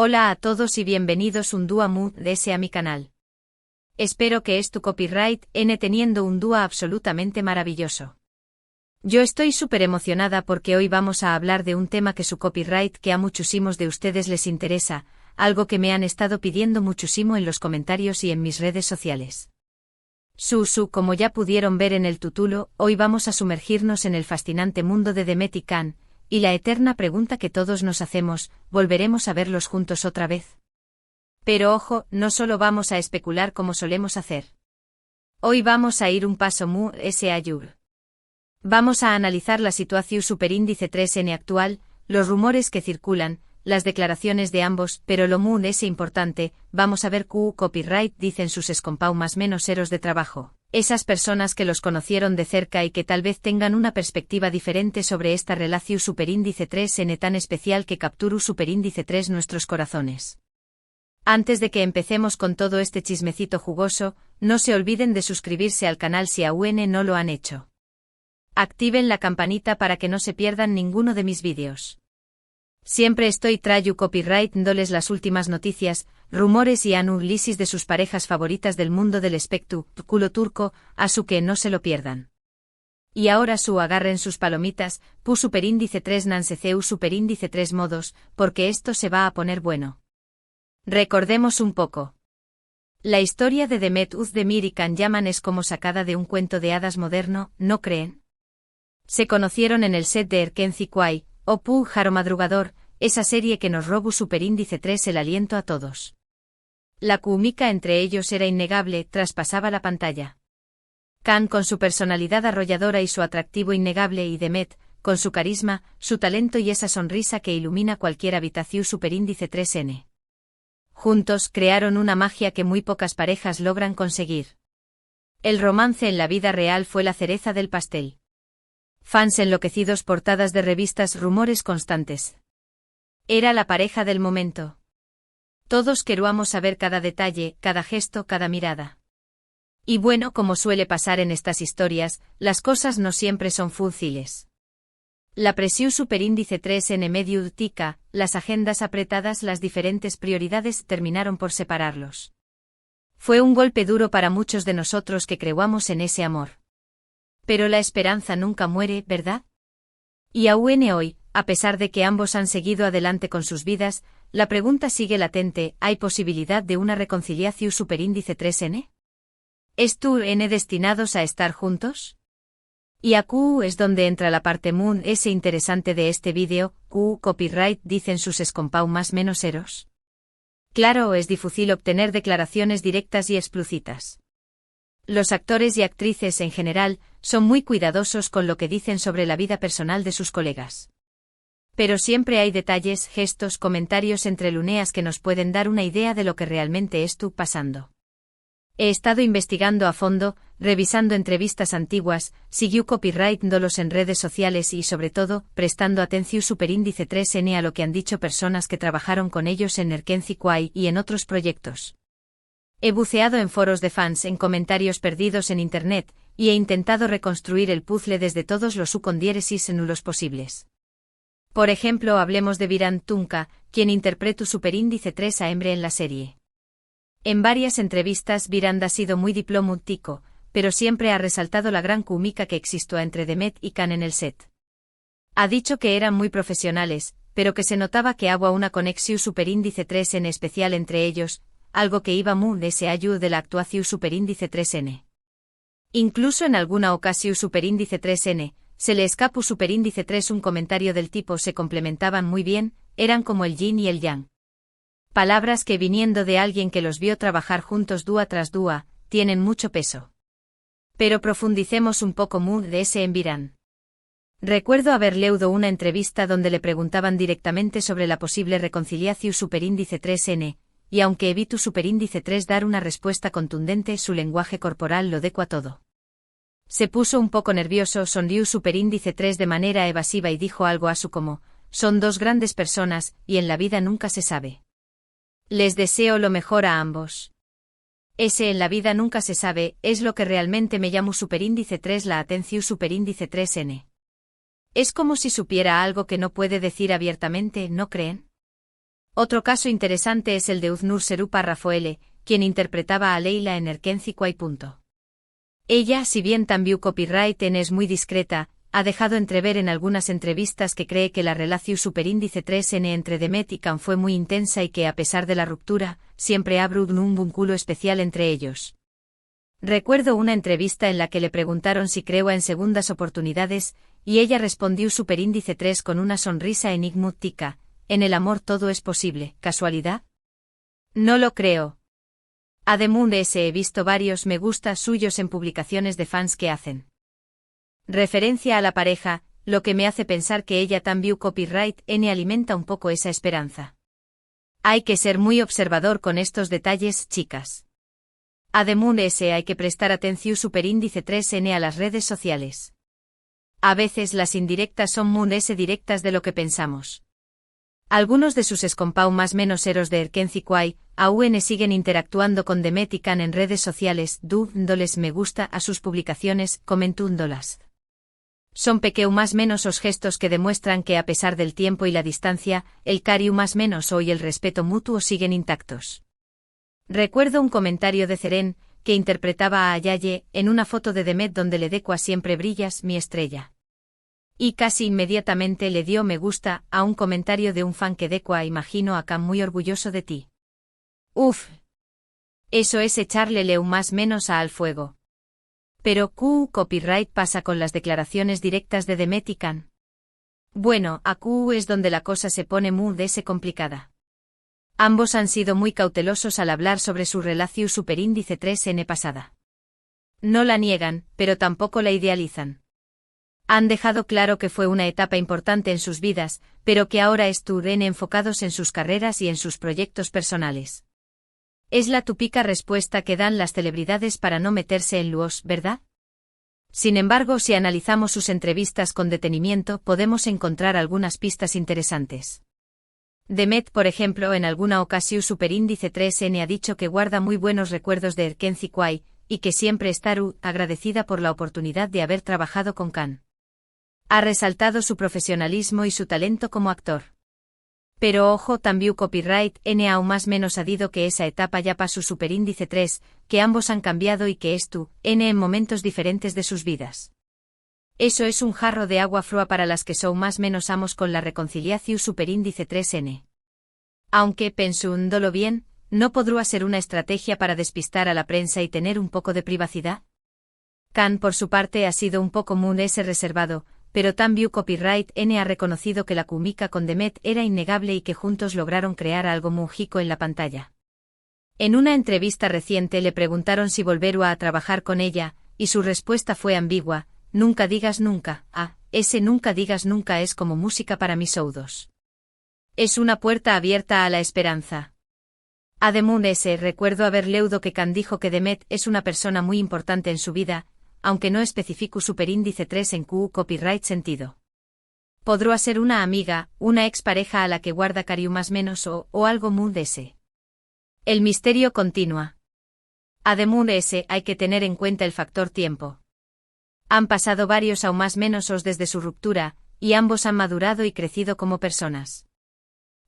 Hola a todos y bienvenidos un día más a mi canal. Espero que tu copyright teniendo un día absolutamente maravilloso. Yo estoy súper emocionada porque hoy vamos a hablar de un tema que su copyright que a muchísimos de ustedes les interesa, algo que me han estado pidiendo muchísimo en los comentarios y en mis redes sociales. Como ya pudieron ver en el título, hoy vamos a sumergirnos en el fascinante mundo de Demet y Can, y la eterna pregunta que todos nos hacemos, ¿volveremos a verlos juntos otra vez? Pero ojo, no solo vamos a especular como solemos hacer. Hoy vamos a ir un paso más allá. Vamos a analizar la situación superíndice 3N actual, los rumores que circulan, las declaraciones de ambos, pero lo más importante, vamos a ver qué copyright dicen sus escompau más menos eros de trabajo, esas personas que los conocieron de cerca y que tal vez tengan una perspectiva diferente sobre esta relación superíndice 3N tan especial que capturu superíndice 3 nuestros corazones. Antes de que empecemos con todo este chismecito jugoso, no se olviden de suscribirse al canal si aún no lo han hecho. Activen la campanita para que no se pierdan ninguno de mis vídeos. Siempre estoy trayu copyright dándoles las últimas noticias, rumores y análisis de sus parejas favoritas del mundo del espectáculo turco, así que no se lo pierdan. Y ahora agarren sus palomitas, superíndice 3 nanseceu superíndice 3 modos, porque esto se va a poner bueno. Recordemos un poco. La historia de Demet Özdemir y Can Yaman es como sacada de un cuento de hadas moderno, ¿no creen? Se conocieron en el set de Erkenci Kuay, o Jaro Madrugador, esa serie que nos robó superíndice 3 el aliento a todos. La química entre ellos era innegable, traspasaba la pantalla. Can con su personalidad arrolladora y su atractivo innegable y Demet, con su carisma, su talento y esa sonrisa que ilumina cualquier habitación superíndice 3N. Juntos crearon una magia que muy pocas parejas logran conseguir. El romance en la vida real fue la cereza del pastel. Fans enloquecidos, portadas de revistas, rumores constantes. Era la pareja del momento. Todos queríamos saber cada detalle, cada gesto, cada mirada. Y bueno, como suele pasar en estas historias, las cosas no siempre son fáciles. La presión superíndice 3N medio utica, las agendas apretadas, las diferentes prioridades terminaron por separarlos. Fue un golpe duro para muchos de nosotros que creíamos en ese amor. Pero la esperanza nunca muere, ¿verdad? Y aún hoy, a pesar de que ambos han seguido adelante con sus vidas, la pregunta sigue latente, ¿hay posibilidad de una reconciliación superíndice 3N? ¿Están destinados a estar juntos? Y aquí es donde entra la parte interesante de este vídeo, copyright dicen sus escompau más menos eros. Claro, es difícil obtener declaraciones directas y explícitas. Los actores y actrices en general son muy cuidadosos con lo que dicen sobre la vida personal de sus colegas. Pero siempre hay detalles, gestos, comentarios entre luneas que nos pueden dar una idea de lo que realmente está pasando. He estado investigando a fondo, revisando entrevistas antiguas, siguió copyright dándolos en redes sociales y sobre todo, prestando atención superíndice 3N a lo que han dicho personas que trabajaron con ellos en Erkenci Kuay y en otros proyectos. He buceado en foros de fans, en comentarios perdidos en internet, y he intentado reconstruir el puzzle desde todos los con nulos posibles. Por ejemplo, hablemos de Viran Tunca, quien interpretó superíndice 3 a Emre en la serie. En varias entrevistas Viran ha sido muy diplomático, pero siempre ha resaltado la gran química que existió entre Demet y Can en el set. Ha dicho que eran muy profesionales, pero que se notaba que había una conexión superíndice 3 en especial entre ellos, algo que iba muy allá de la actuación superíndice 3N. Incluso en alguna ocasión superíndice 3N, se le escapó superíndice 3 un comentario del tipo se complementaban muy bien, eran como el yin y el yang. Palabras que viniendo de alguien que los vio trabajar juntos dúa tras dúa, tienen mucho peso. Pero profundicemos un poco más en Viran. Recuerdo haber leído una entrevista donde le preguntaban directamente sobre la posible reconciliación superíndice 3N, y aunque evito superíndice 3 dar una respuesta contundente, su lenguaje corporal lo adecua todo. Se puso un poco nervioso, sonrió superíndice 3 de manera evasiva y dijo algo así como, son dos grandes personas, y en la vida nunca se sabe. Les deseo lo mejor a ambos. Ese en la vida nunca se sabe, es lo que realmente me llamo superíndice 3 la atención superíndice 3N. Es como si supiera algo que no puede decir abiertamente, ¿no creen? Otro caso interesante es el de Uznur Serupa Rafaele, quien interpretaba a Leila en Erkenci Kwai. Ella, si bien también copyright en es muy discreta, ha dejado entrever en algunas entrevistas que cree que la relación superíndice 3N entre Demet y Can fue muy intensa y que a pesar de la ruptura, siempre habrá un vínculo especial entre ellos. Recuerdo una entrevista en la que le preguntaron si creía en segundas oportunidades, y ella respondió superíndice 3 con una sonrisa enigmática: en el amor todo es posible, ¿casualidad? No lo creo. Además he visto varios me gusta suyos en publicaciones de fans que hacen referencia a la pareja, lo que me hace pensar que ella también copyright N alimenta un poco esa esperanza. Hay que ser muy observador con estos detalles, chicas. Además hay que prestar atención superíndice 3N a las redes sociales. A veces las indirectas son muy directas de lo que pensamos. Algunos de sus escompau más menos eros de Erkenci Kwai, aún siguen interactuando con Demet y Can en redes sociales, dándoles me gusta a sus publicaciones, comentándolas. Son pequeños más menos os gestos que demuestran que a pesar del tiempo y la distancia, el cariño más menos y el respeto mutuo siguen intactos. Recuerdo un comentario de Zeren, que interpretaba a Ayaye, en una foto de Demet donde le decua siempre brillas, mi estrella. Y casi inmediatamente le dio me gusta a un comentario de un fan que decua imagino a Can muy orgulloso de ti. Uf. Eso es echarle leu más menos a al fuego. Pero copyright pasa con las declaraciones directas de Demet y Can. Bueno, a es donde la cosa se pone muy complicada. Ambos han sido muy cautelosos al hablar sobre su relación superíndice 3N pasada. No la niegan, pero tampoco la idealizan. Han dejado claro que fue una etapa importante en sus vidas, pero que ahora están enfocados en sus carreras y en sus proyectos personales. Es la típica respuesta que dan las celebridades para no meterse en líos, ¿verdad? Sin embargo, si analizamos sus entrevistas con detenimiento, podemos encontrar algunas pistas interesantes. Demet, por ejemplo, en alguna ocasión superíndice 3N ha dicho que guarda muy buenos recuerdos de Erkenci Kwai, y que siempre está agradecida por la oportunidad de haber trabajado con Can. Ha resaltado su profesionalismo y su talento como actor. Pero ojo, también copyright N aún más menos ha dicho que esa etapa ya pasó superíndice 3, que ambos han cambiado y que N en momentos diferentes de sus vidas. Eso es un jarro de agua fría para las que son más menos amos con la reconciliación superíndice 3N. Aunque, pensándolo bien, ¿no podría ser una estrategia para despistar a la prensa y tener un poco de privacidad? Can, por su parte, ha sido un poco reservado, pero también copyright N ha reconocido que la química con Demet era innegable y que juntos lograron crear algo mágico en la pantalla. En una entrevista reciente le preguntaron si volvería a trabajar con ella, y su respuesta fue ambigua: nunca digas nunca, ese nunca digas nunca es como música para mis oídos. Es una puerta abierta a la esperanza. Además, recuerdo haber leído que Can dijo que Demet es una persona muy importante en su vida, aunque no especifico superíndice 3 en copyright sentido. Podrá ser una amiga, una expareja a la que guarda cariño más menos o algo muy de ese. El misterio continúa. Además, hay que tener en cuenta el factor tiempo. Han pasado varios aún más menos desde su ruptura, y ambos han madurado y crecido como personas.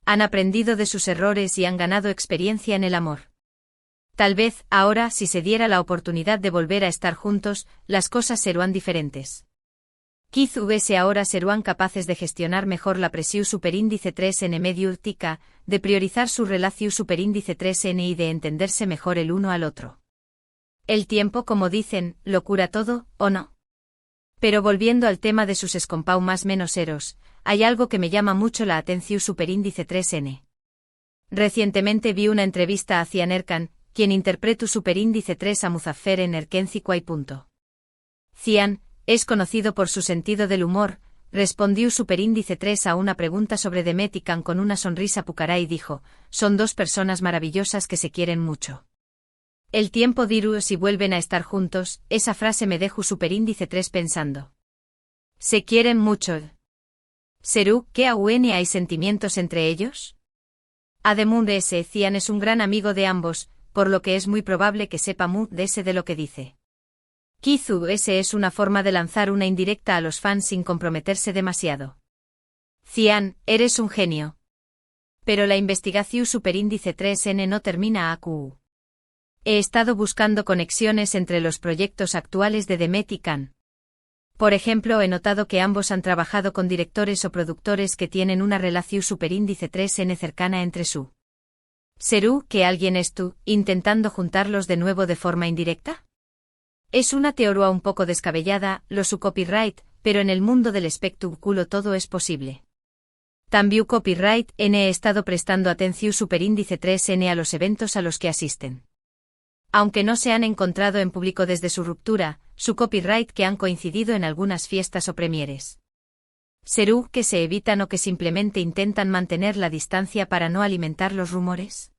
Han aprendido de sus errores y han ganado experiencia en el amor. Tal vez, ahora, si se diera la oportunidad de volver a estar juntos, las cosas serán diferentes. Quizás ahora serán capaces de gestionar mejor la presión superíndice 3N medio urtica, de priorizar su relación superíndice 3N y de entenderse mejor el uno al otro. El tiempo, como dicen, lo cura todo, ¿o no? Pero volviendo al tema de sus escompau más menos eros, hay algo que me llama mucho la atención superíndice 3N. Recientemente vi una entrevista a Cian Erkan, quien interpretó superíndice 3 a Muzaffer en Erkenci Kwai. Cian, es conocido por su sentido del humor, respondió superíndice 3 a una pregunta sobre Demet y Can con una sonrisa pucará y dijo: son dos personas maravillosas que se quieren mucho. El tiempo dirá si vuelven a estar juntos, esa frase me dejó superíndice 3 pensando. ¿Se quieren mucho? ¿Serú que aún hay sentimientos entre ellos? Además, Cian es un gran amigo de ambos, por lo que es muy probable que sepa de lo que dice. Quizás ese es una forma de lanzar una indirecta a los fans sin comprometerse demasiado. Cian, eres un genio. Pero la investigación superíndice 3N no termina aquí. He estado buscando conexiones entre los proyectos actuales de Demet y Can. Por ejemplo, he notado que ambos han trabajado con directores o productores que tienen una relación superíndice 3N cercana entre su. ¿Será que alguien tú, intentando juntarlos de nuevo de forma indirecta? Es una teoría un poco descabellada, lo su copyright, pero en el mundo del espectáculo todo es posible. También copyright N he estado prestando atención superíndice 3N a los eventos a los que asisten. Aunque no se han encontrado en público desde su ruptura, su copyright que han coincidido en algunas fiestas o premieres. ¿Será que se evitan o que simplemente intentan mantener la distancia para no alimentar los rumores?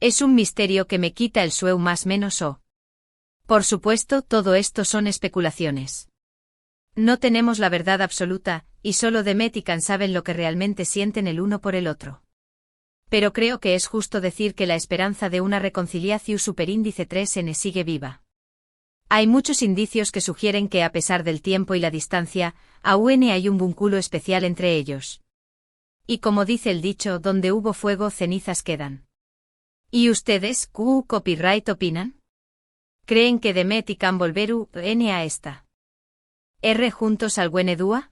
Es un misterio que me quita el sueño más menos o. Por supuesto, todo esto son especulaciones. No tenemos la verdad absoluta, y solo Demet y Can saben lo que realmente sienten el uno por el otro. Pero creo que es justo decir que la esperanza de una reconciliación superíndice 3N sigue viva. Hay muchos indicios que sugieren que a pesar del tiempo y la distancia, aún hay un vínculo especial entre ellos. Y como dice el dicho, donde hubo fuego cenizas quedan. ¿Y ustedes, copyright opinan? ¿Creen que Demet y Can volveru N a esta? ¿R juntos al buen dúa?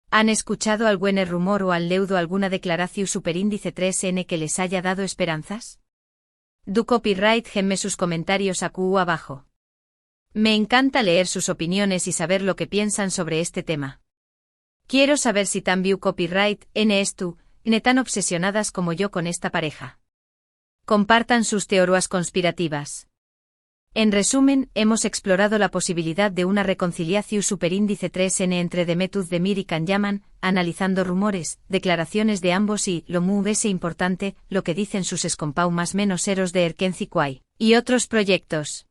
¿Han escuchado algún rumor o al leudo alguna declaración superíndice 3N que les haya dado esperanzas? Du copyright genme sus comentarios abajo. Me encanta leer sus opiniones y saber lo que piensan sobre este tema. Quiero saber si también copyright N ne tan obsesionadas como yo con esta pareja. Compartan sus teorías conspirativas. En resumen, hemos explorado la posibilidad de una reconciliación superíndice 3N entre Demet-Özdemir y Can Yaman, analizando rumores, declaraciones de ambos y, lo muy importante, lo que dicen sus escompau más menos eros de Erkenci Kwai, y otros proyectos.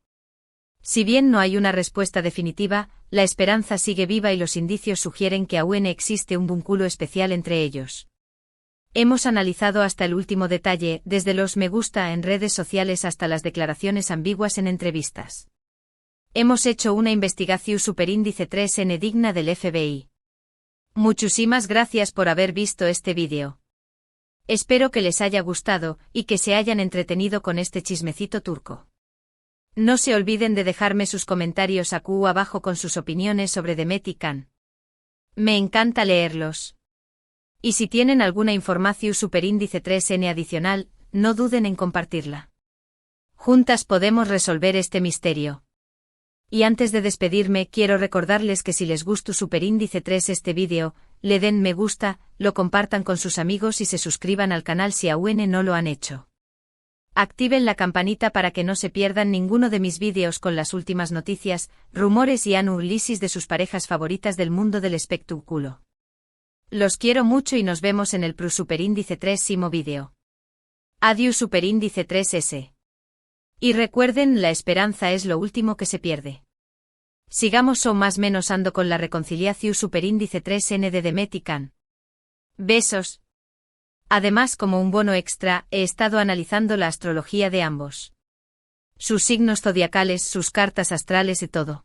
Si bien no hay una respuesta definitiva, la esperanza sigue viva y los indicios sugieren que aún existe un vínculo especial entre ellos. Hemos analizado hasta el último detalle, desde los me gusta en redes sociales hasta las declaraciones ambiguas en entrevistas. Hemos hecho una investigación superíndice 3N digna del FBI. Muchísimas gracias por haber visto este vídeo. Espero que les haya gustado, y que se hayan entretenido con este chismecito turco. No se olviden de dejarme sus comentarios abajo con sus opiniones sobre Demet y Can. Me encanta leerlos. Y si tienen alguna información superíndice 3N adicional, no duden en compartirla. Juntas podemos resolver este misterio. Y antes de despedirme, quiero recordarles que si les gustó superíndice 3 este vídeo, le den me gusta, lo compartan con sus amigos y se suscriban al canal si aún no lo han hecho. Activen la campanita para que no se pierdan ninguno de mis vídeos con las últimas noticias, rumores y análisis de sus parejas favoritas del mundo del espectáculo. Los quiero mucho y nos vemos en el superíndice 3 vídeo. Adiós superíndice 3S. Y recuerden, la esperanza es lo último que se pierde. Sigamos o más menos ando con la reconciliación superíndice 3N de Demet y Can. Besos. Además, como un bono extra, he estado analizando la astrología de ambos. Sus signos zodiacales, sus cartas astrales y todo.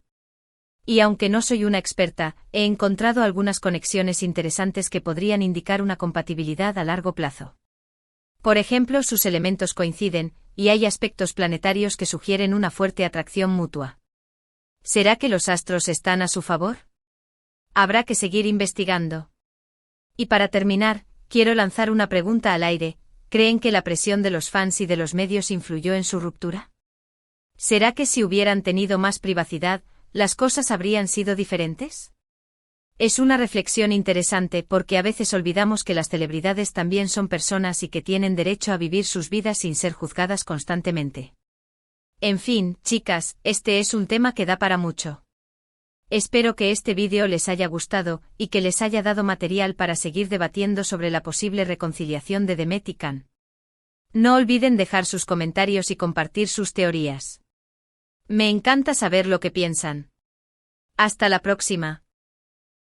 Y aunque no soy una experta, he encontrado algunas conexiones interesantes que podrían indicar una compatibilidad a largo plazo. Por ejemplo, sus elementos coinciden, y hay aspectos planetarios que sugieren una fuerte atracción mutua. ¿Será que los astros están a su favor? Habrá que seguir investigando. Y para terminar, quiero lanzar una pregunta al aire: ¿creen que la presión de los fans y de los medios influyó en su ruptura? ¿Será que si hubieran tenido más privacidad, las cosas habrían sido diferentes? Es una reflexión interesante porque a veces olvidamos que las celebridades también son personas y que tienen derecho a vivir sus vidas sin ser juzgadas constantemente. En fin, chicas, este es un tema que da para mucho. Espero que este vídeo les haya gustado y que les haya dado material para seguir debatiendo sobre la posible reconciliación de Demet y Can. No olviden dejar sus comentarios y compartir sus teorías. Me encanta saber lo que piensan. Hasta la próxima.